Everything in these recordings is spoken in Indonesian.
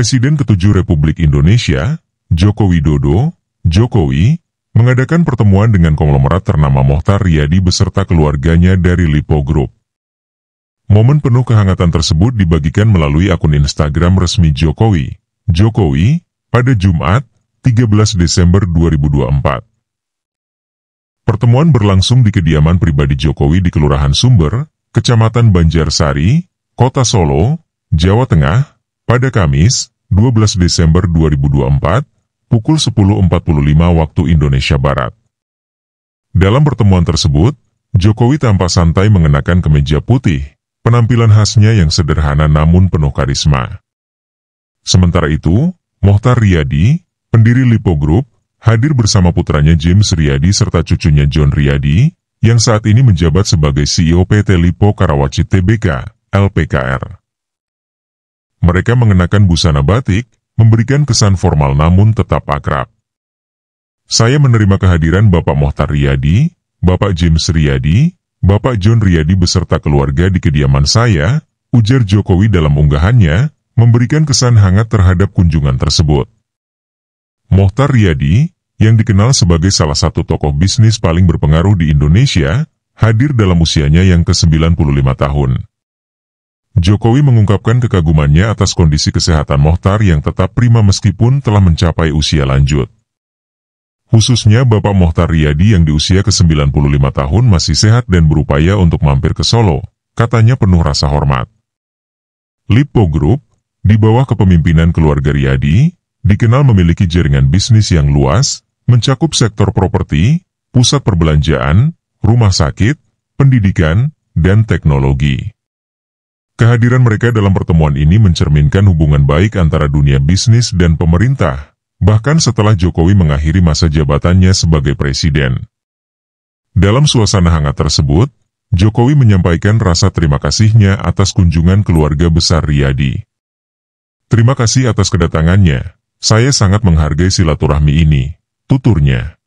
Presiden ke-7 Republik Indonesia, Joko Widodo, Jokowi, mengadakan pertemuan dengan konglomerat ternama Mochtar Riyadi beserta keluarganya dari Lipo Group. Momen penuh kehangatan tersebut dibagikan melalui akun Instagram resmi Jokowi, pada Jumat, 13 Desember 2024. Pertemuan berlangsung di kediaman pribadi Jokowi di Kelurahan Sumber, Kecamatan Banjarsari, Kota Solo, Jawa Tengah, pada Kamis, 12 Desember 2024, pukul 10.45 waktu Indonesia Barat. Dalam pertemuan tersebut, Jokowi tampak santai mengenakan kemeja putih, penampilan khasnya yang sederhana namun penuh karisma. Sementara itu, Mochtar Riyadi, pendiri Lipo Group, hadir bersama putranya James Riyadi serta cucunya John Riyadi, yang saat ini menjabat sebagai CEO PT Lipo Karawaci Tbk, LPKR. Mereka mengenakan busana batik, memberikan kesan formal namun tetap akrab. Saya menerima kehadiran Bapak Mochtar Riyadi, Bapak James Riyadi, Bapak John Riyadi beserta keluarga di kediaman saya, ujar Jokowi dalam unggahannya, memberikan kesan hangat terhadap kunjungan tersebut. Mochtar Riyadi, yang dikenal sebagai salah satu tokoh bisnis paling berpengaruh di Indonesia, hadir dalam usianya yang ke-95 tahun. Jokowi mengungkapkan kekagumannya atas kondisi kesehatan Mochtar yang tetap prima meskipun telah mencapai usia lanjut. Khususnya Bapak Mochtar Riyadi yang di usia ke-95 tahun masih sehat dan berupaya untuk mampir ke Solo, katanya penuh rasa hormat. Lipo Group, di bawah kepemimpinan keluarga Riyadi, dikenal memiliki jaringan bisnis yang luas, mencakup sektor properti, pusat perbelanjaan, rumah sakit, pendidikan, dan teknologi. Kehadiran mereka dalam pertemuan ini mencerminkan hubungan baik antara dunia bisnis dan pemerintah, bahkan setelah Jokowi mengakhiri masa jabatannya sebagai presiden. Dalam suasana hangat tersebut, Jokowi menyampaikan rasa terima kasihnya atas kunjungan keluarga besar Riyadi. Terima kasih atas kedatangannya, saya sangat menghargai silaturahmi ini, tuturnya.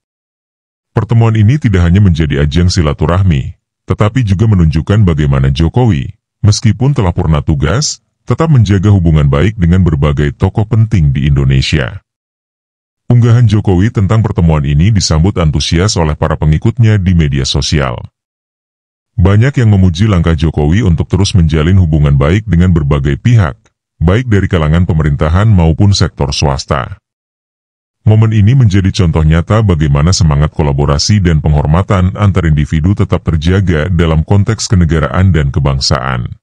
Pertemuan ini tidak hanya menjadi ajang silaturahmi, tetapi juga menunjukkan bagaimana Jokowi, meskipun telah purna tugas, tetap menjaga hubungan baik dengan berbagai tokoh penting di Indonesia. Unggahan Jokowi tentang pertemuan ini disambut antusias oleh para pengikutnya di media sosial. Banyak yang memuji langkah Jokowi untuk terus menjalin hubungan baik dengan berbagai pihak, baik dari kalangan pemerintahan maupun sektor swasta. Momen ini menjadi contoh nyata bagaimana semangat kolaborasi dan penghormatan antar individu tetap terjaga dalam konteks kenegaraan dan kebangsaan.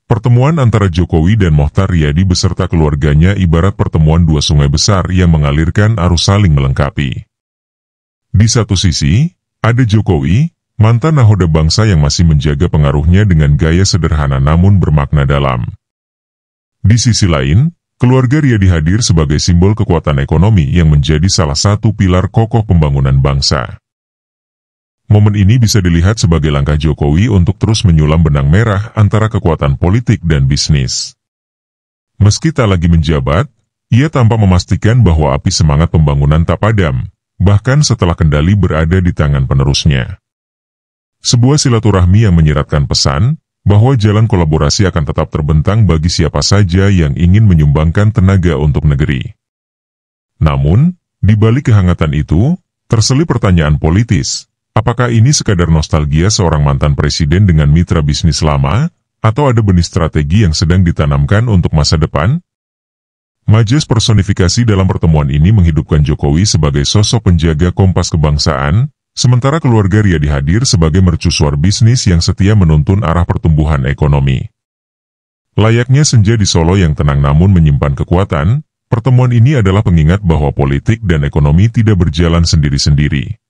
Pertemuan antara Jokowi dan Mochtar Riyadi beserta keluarganya ibarat pertemuan dua sungai besar yang mengalirkan arus saling melengkapi. Di satu sisi, ada Jokowi, mantan nahoda bangsa yang masih menjaga pengaruhnya dengan gaya sederhana namun bermakna dalam. Di sisi lain, keluarga Riyadi hadir sebagai simbol kekuatan ekonomi yang menjadi salah satu pilar kokoh pembangunan bangsa. Momen ini bisa dilihat sebagai langkah Jokowi untuk terus menyulam benang merah antara kekuatan politik dan bisnis. Meski tak lagi menjabat, ia tampak memastikan bahwa api semangat pembangunan tak padam, bahkan setelah kendali berada di tangan penerusnya. Sebuah silaturahmi yang menyiratkan pesan bahwa jalan kolaborasi akan tetap terbentang bagi siapa saja yang ingin menyumbangkan tenaga untuk negeri. Namun, di balik kehangatan itu, terselip pertanyaan politis, apakah ini sekadar nostalgia seorang mantan presiden dengan mitra bisnis lama, atau ada benih strategi yang sedang ditanamkan untuk masa depan? Majes personifikasi dalam pertemuan ini menghidupkan Jokowi sebagai sosok penjaga kompas kebangsaan, sementara keluarga Riyadi hadir sebagai mercusuar bisnis yang setia menuntun arah pertumbuhan ekonomi. Layaknya senja di Solo yang tenang namun menyimpan kekuatan, pertemuan ini adalah pengingat bahwa politik dan ekonomi tidak berjalan sendiri-sendiri.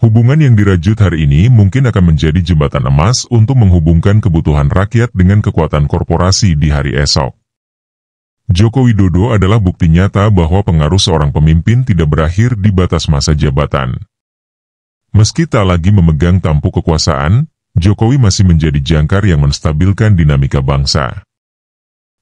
Hubungan yang dirajut hari ini mungkin akan menjadi jembatan emas untuk menghubungkan kebutuhan rakyat dengan kekuatan korporasi di hari esok. Joko Widodo adalah bukti nyata bahwa pengaruh seorang pemimpin tidak berakhir di batas masa jabatan. Meski tak lagi memegang tampuk kekuasaan, Jokowi masih menjadi jangkar yang menstabilkan dinamika bangsa.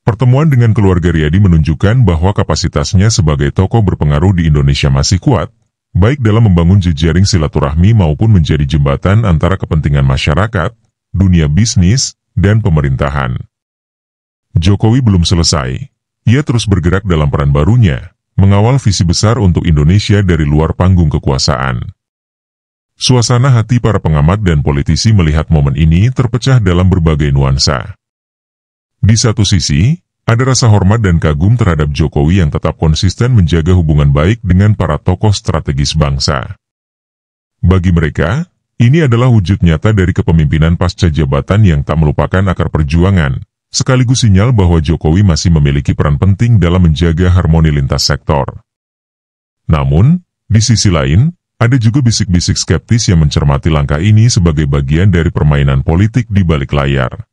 Pertemuan dengan keluarga Riyadi menunjukkan bahwa kapasitasnya sebagai tokoh berpengaruh di Indonesia masih kuat, baik dalam membangun jejaring silaturahmi maupun menjadi jembatan antara kepentingan masyarakat, dunia bisnis, dan pemerintahan. Jokowi belum selesai. ia terus bergerak dalam peran barunya, mengawal visi besar untuk Indonesia dari luar panggung kekuasaan. Suasana hati para pengamat dan politisi melihat momen ini terpecah dalam berbagai nuansa. Di satu sisi, ada rasa hormat dan kagum terhadap Jokowi yang tetap konsisten menjaga hubungan baik dengan para tokoh strategis bangsa. Bagi mereka, ini adalah wujud nyata dari kepemimpinan pasca jabatan yang tak melupakan akar perjuangan, sekaligus sinyal bahwa Jokowi masih memiliki peran penting dalam menjaga harmoni lintas sektor. Namun, di sisi lain, ada juga bisik-bisik skeptis yang mencermati langkah ini sebagai bagian dari permainan politik di balik layar.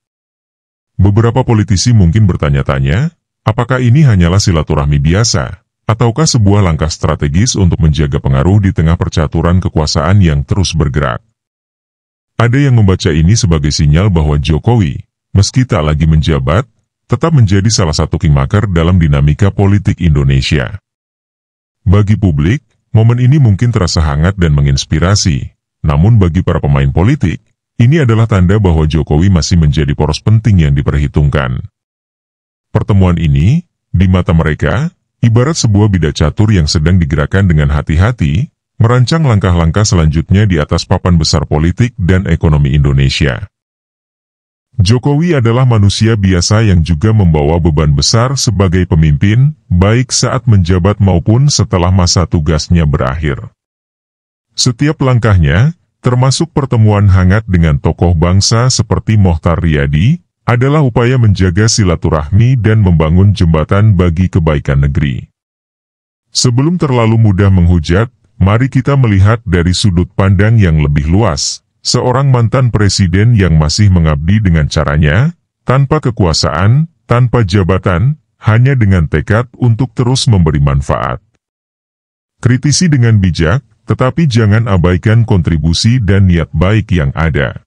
Beberapa politisi mungkin bertanya-tanya, apakah ini hanyalah silaturahmi biasa, ataukah sebuah langkah strategis untuk menjaga pengaruh di tengah percaturan kekuasaan yang terus bergerak. Ada yang membaca ini sebagai sinyal bahwa Jokowi, meski tak lagi menjabat, tetap menjadi salah satu kingmaker dalam dinamika politik Indonesia. Bagi publik, momen ini mungkin terasa hangat dan menginspirasi, namun bagi para pemain politik, ini adalah tanda bahwa Jokowi masih menjadi poros penting yang diperhitungkan. Pertemuan ini, di mata mereka, ibarat sebuah bida catur yang sedang digerakkan dengan hati-hati, merancang langkah-langkah selanjutnya di atas papan besar politik dan ekonomi Indonesia. Jokowi adalah manusia biasa yang juga membawa beban besar sebagai pemimpin, baik saat menjabat maupun setelah masa tugasnya berakhir. Setiap langkahnya, termasuk pertemuan hangat dengan tokoh bangsa seperti Mochtar Riyadi, adalah upaya menjaga silaturahmi dan membangun jembatan bagi kebaikan negeri. Sebelum terlalu mudah menghujat, mari kita melihat dari sudut pandang yang lebih luas. Seorang mantan presiden yang masih mengabdi dengan caranya, tanpa kekuasaan, tanpa jabatan, hanya dengan tekad untuk terus memberi manfaat. Kritisi dengan bijak, tetapi jangan abaikan kontribusi dan niat baik yang ada.